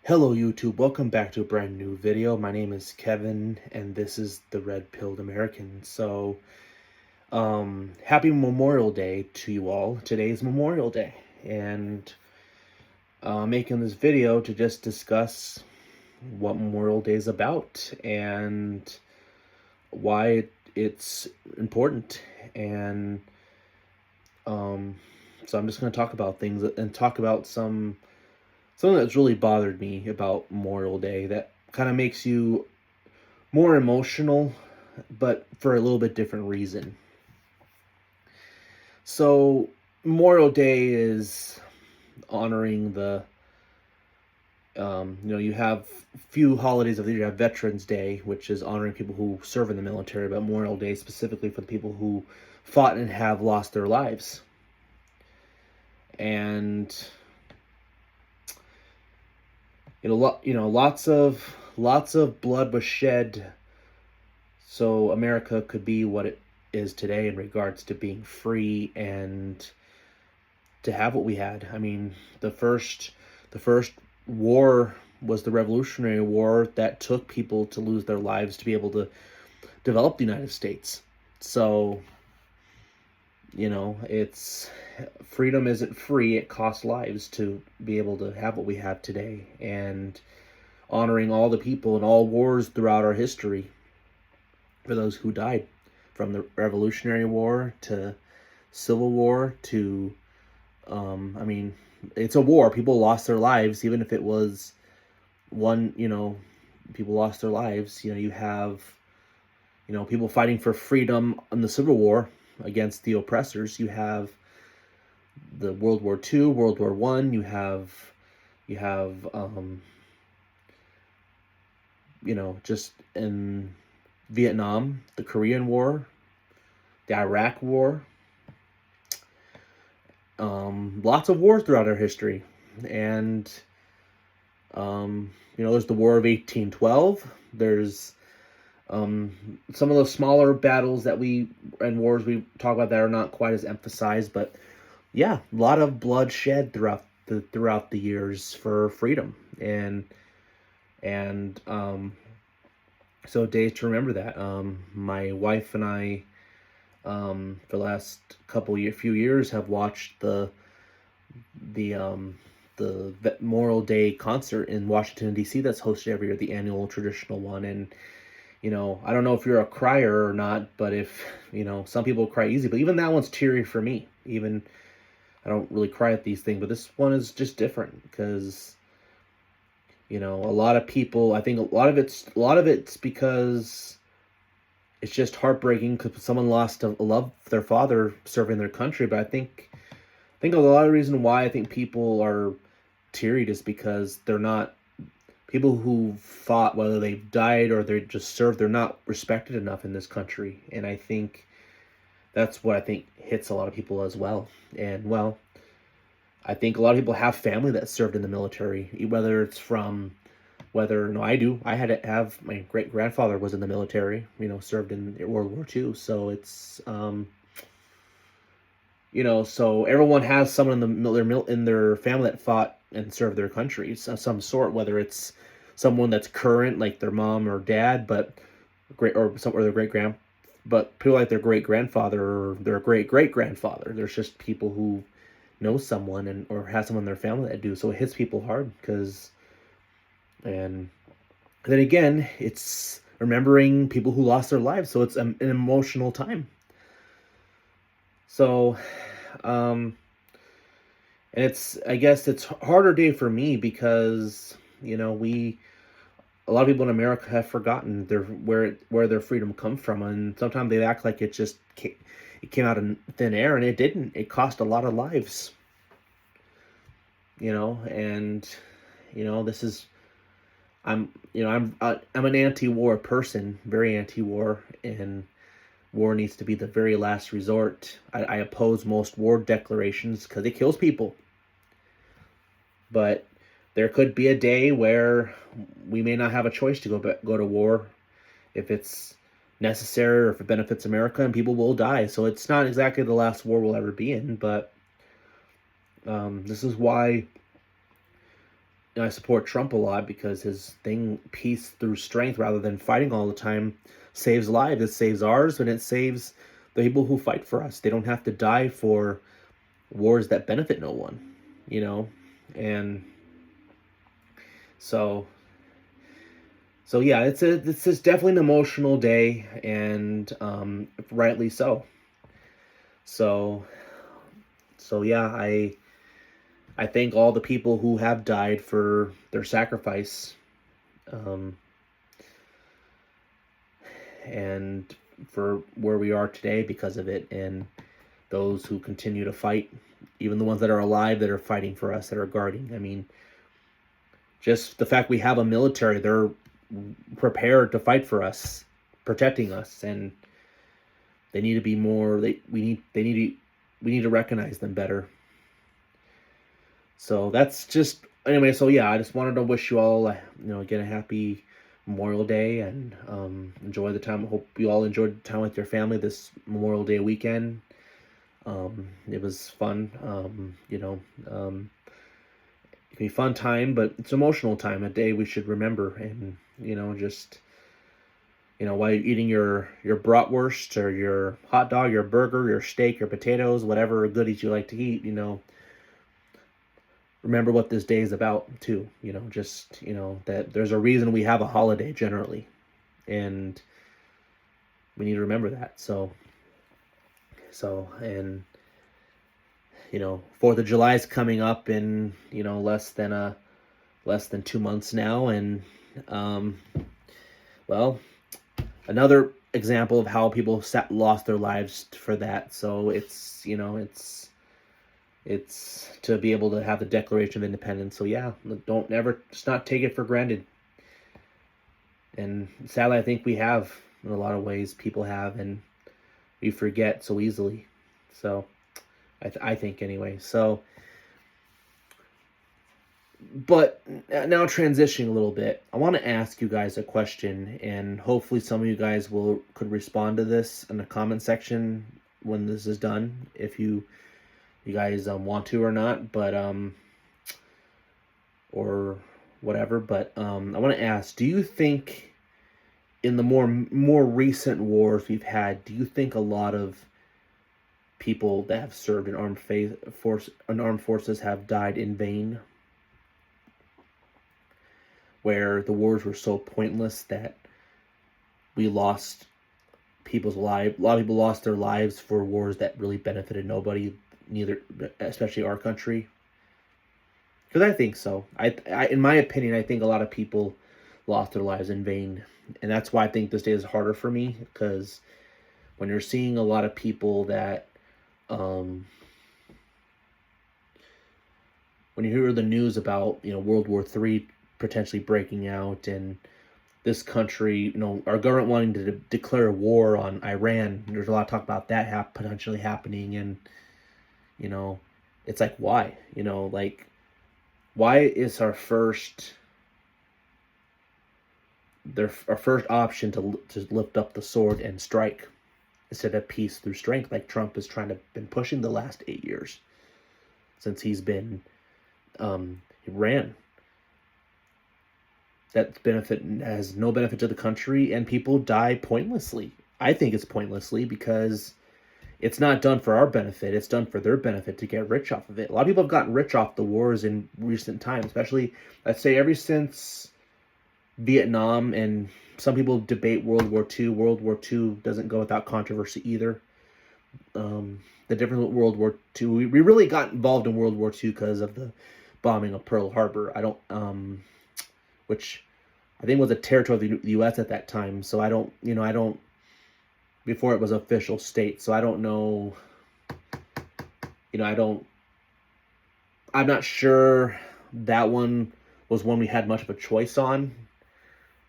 Hello YouTube, welcome back to a brand new video. My name is Kevin and this is the Red Pilled American. Happy Memorial Day to you all. Today is Memorial Day and making this video to just discuss what Memorial Day is about and why it's important. And so I'm just going to talk about things and talk about something that's really bothered me about Memorial Day that kind of makes you more emotional, but for a little bit different reason. So Memorial Day is honoring you have few holidays of the year. You have Veterans Day, which is honoring people who serve in the military, but Memorial Day specifically for the people who fought and have lost their lives. And lots of blood was shed so America could be what it is today in regards to being free and to have what we had. I mean, the first war was the Revolutionary War that took people to lose their lives to be able to develop the United States. So, it's freedom isn't free. It costs lives to be able to have what we have today, and honoring all the people in all wars throughout our history for those who died, from the Revolutionary War to Civil War to, it's a war. People lost their lives, even if it was people lost their lives. You have, people fighting for freedom in the Civil War against the oppressors. You have the World War II, World War One. You have just in Vietnam, the Korean War, the Iraq War, lots of wars throughout our history. And there's the War of 1812. There's some of those smaller battles and wars we talk about that are not quite as emphasized, but yeah, a lot of bloodshed throughout the years for freedom, and so days to remember that. My wife and I, for the last few years, have watched the Memorial Day concert in Washington D.C. that's hosted every year, the annual traditional one. And I don't know if you're a crier or not, but if some people cry easy, but even that one's teary for me. Even I don't really cry at these things, but this one is just different because a lot of people, I think a lot of it's because it's just heartbreaking because someone lost a love their father serving their country. But I think a lot of reason why I think people are teary is because they're not, people who fought, whether they've died or they just served, they're not respected enough in this country. And I think that's what I think hits a lot of people as well. And well, I think a lot of people have family that served in the military, I do. I had to have, my great grandfather was in the military, served in World War II. So it's, so everyone has someone in their family that fought and served their countries of some sort, whether it's someone that's current, like their mom or dad, but their but people like their great grandfather or their great great grandfather. There's just people who know someone or has someone in their family that do. So it hits people hard and then again, it's remembering people who lost their lives. So it's an emotional time. So, and I guess it's a harder day for me because, a lot of people in America have forgotten where their freedom comes from. And sometimes they act like it came out of thin air, and it didn't. It cost a lot of lives, and, this is, I'm an anti-war person, very anti-war, and war needs to be the very last resort. I oppose most war declarations because it kills people. But there could be a day where we may not have a choice to go to war if it's necessary or if it benefits America, and people will die. So it's not exactly the last war we'll ever be in, but this is why I support Trump a lot because his thing, peace through strength rather than fighting all the time, saves lives. It saves ours, and it saves the people who fight for us. They don't have to die for wars that benefit no one, you know? And so yeah, it's definitely an emotional day, and rightly so. So yeah, I thank all the people who have died for their sacrifice, um, and for where we are today because of it, and those who continue to fight, even the ones that are alive that are fighting for us, that are guarding. I mean, just the fact we have a military, they're prepared to fight for us, protecting us, and they need to be more. We need to recognize them better. So that's just anyway. So yeah, I just wanted to wish you all, again, a happy Memorial Day, and enjoy the time. I hope you all enjoyed the time with your family this Memorial Day weekend. It was fun. It can be a fun time, but it's an emotional time. A day we should remember, and just while you're eating your bratwurst or your hot dog, your burger, your steak, your potatoes, whatever goodies you like to eat, remember what this day is about too. That there's a reason we have a holiday generally, and we need to remember that. And 4th of July is coming up in less than 2 months now, and well, another example of how people lost their lives for that. So it's to be able to have the Declaration of Independence. So yeah, don't ever just not take it for granted. And sadly, I think we have, in a lot of ways, people have, and we forget so easily. So I think anyway. So, but now transitioning a little bit, I want to ask you guys a question, and hopefully some of you guys could respond to this in the comment section when this is done, if you guys want to or not, but or whatever. But I want to ask: do you think in the more recent wars we've had, do you think a lot of people that have served in armed forces have died in vain, where the wars were so pointless that we lost people's lives? A lot of people lost their lives for wars that really benefited nobody, neither, especially our country. Because I think so. I, in my opinion, I think a lot of people lost their lives in vain, and that's why I think this day is harder for me. Because when you're seeing a lot of people that when you hear the news about World War III potentially breaking out, and this country, our government wanting to declare war on Iran, there's a lot of talk about that potentially happening, and it's like, why? Why is our first option to lift up the sword and strike, instead of peace through strength, like Trump has been pushing the last 8 years since he's been he ran? That has no benefit to the country, and people die pointlessly. I think it's pointlessly because it's not done for our benefit. It's done for their benefit, to get rich off of it. A lot of people have gotten rich off the wars in recent times, especially, let's say, ever since Vietnam, and some people debate World War II. World War II doesn't go without controversy either. The difference with World War II, we really got involved in World War II because of the bombing of Pearl Harbor. Which I think was a territory of the U.S. at that time. So I don't, before it was official state. So I don't know, I'm not sure that one was one we had much of a choice on.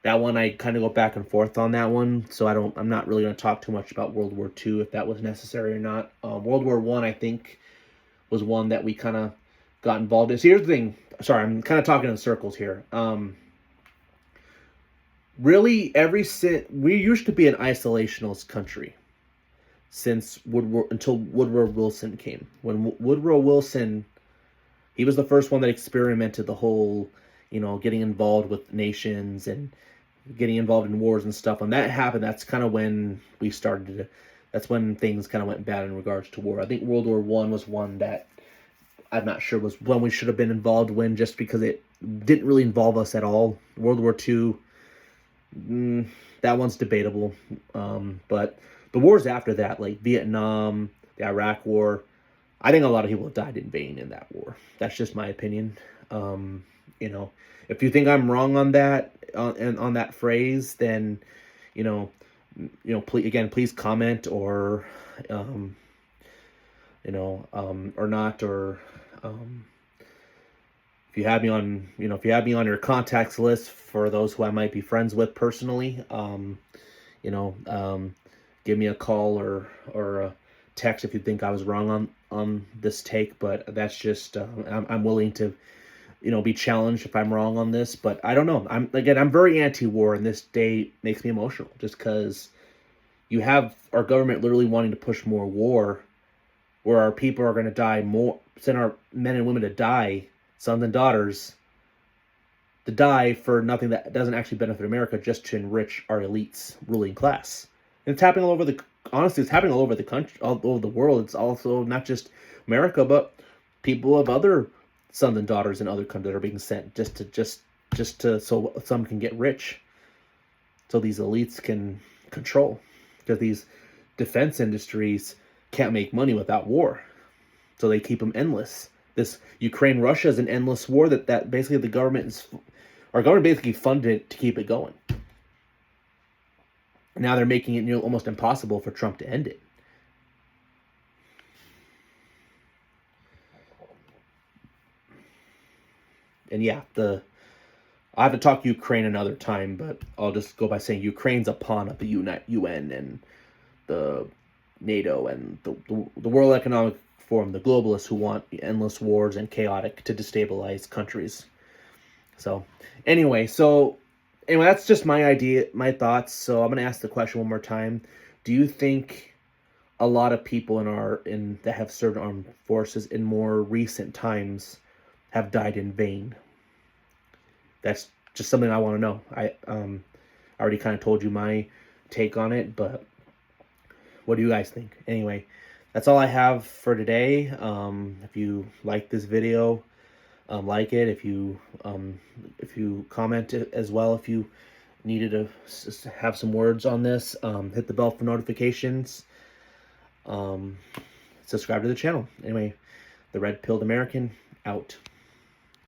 That one, I kind of go back and forth on that one. So I'm not really going to talk too much about World War II, if that was necessary or not. World War I think, was one that we kind of got involved in. So here's the thing. Sorry, I'm kind of talking in circles here. Really, we used to be an isolationist country until Woodrow Wilson came. When Woodrow Wilson, he was the first one that experimented the whole getting involved with nations and getting involved in wars and stuff. When that happened, that's kind of when we started to, that's when things kind of went bad in regards to war. I think World War One was one that I'm not sure was when we should have been involved when, just because it didn't really involve us at all. World War Two, that one's debatable. But the wars after that, like Vietnam, the Iraq War, I think a lot of people died in vain in that war. That's just my opinion. If you think I'm wrong on that, on that phrase, then, please comment, or, or not, or, if you have me on your contacts list for those who I might be friends with personally, give me a call or a text if you think I was wrong on this take. But that's just, I'm willing to, be challenged if I'm wrong on this. But I don't know. I'm very anti-war, and this day makes me emotional, just because you have our government literally wanting to push more war, where our people are going to die more, send our men and women to die, sons and daughters, to die for nothing that doesn't actually benefit America, just to enrich our elites ruling class. And it's happening all over it's happening all over the country, all over the world. It's also not just America, but people of other sons and daughters in other countries that are being sent just to so some can get rich, so these elites can control, because these defense industries can't make money without war, so they keep them endless. This Ukraine-Russia is an endless war that basically our government basically funded it to keep it going. Now they're making it almost impossible for Trump to end it. And yeah, I have to talk Ukraine another time, but I'll just go by saying Ukraine's a pawn of the UN and the NATO and the World Economic Forum, the globalists who want endless wars and chaotic to destabilize countries. So anyway, that's just my idea, my thoughts. So I'm going to ask the question one more time. Do you think a lot of people that have served armed forces in more recent times have died in vain? That's just something I want to know. I already kind of told you my take on it, but what do you guys think? Anyway, that's all I have for today. If you like this video, like it. If you comment as well, if you needed to have some words on this, hit the bell for notifications. Subscribe to the channel. Anyway, the Red Pilled American out.